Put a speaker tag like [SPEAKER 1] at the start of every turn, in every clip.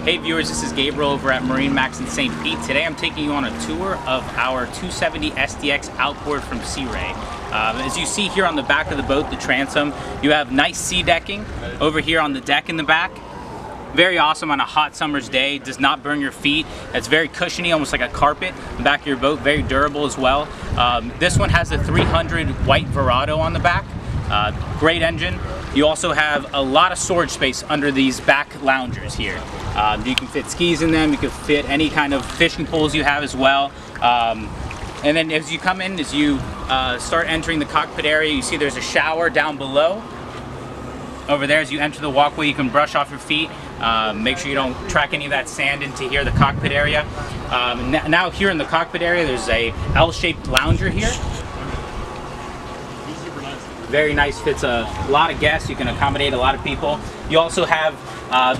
[SPEAKER 1] Hey viewers, this is Gabriel over at Marinemax in St. Pete. Today I'm taking you on a tour of our 270 SDX outboard from Sea Ray. As you see here on the back of the boat, the transom, you have nice sea decking over here on the deck in the back. Very awesome on a hot summer's day, does not burn your feet. It's very cushiony, almost like a carpet in the back of your boat, very durable as well. This one has a 300 white Verado on the back. Great engine. You also have a lot of storage space under these back loungers here. You can fit skis in them, you can fit any kind of fishing poles you have as well. And then as you come in, as you start entering the cockpit area, you see there's a shower down below. Over there, as you enter the walkway, you can brush off your feet. Make sure you don't track any of that sand into here, the cockpit area. Now here in the cockpit area, there's a L-shaped lounger here. Very nice, fits a lot of guests. You can accommodate a lot of people. You also have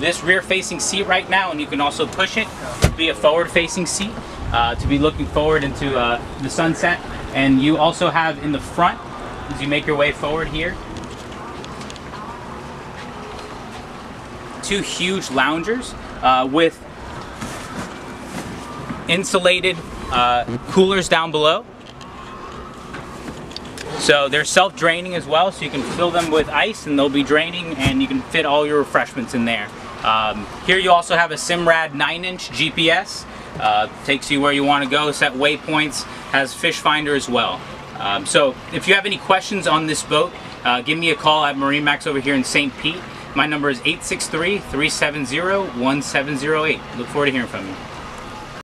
[SPEAKER 1] this rear-facing seat right now, and you can also push it to be a forward-facing seat to be looking forward into the sunset. And you also have in the front, as you make your way forward here, two huge loungers with insulated coolers down below. So they're self-draining as well, so you can fill them with ice and they'll be draining, and you can fit all your refreshments in there. Here you also have a Simrad 9-inch GPS. Takes you where you want to go, set waypoints, has fish finder as well. So if you have any questions on this boat, give me a call at Marinemax over here in St. Pete. My number is 863-370-1708. Look forward to hearing from you.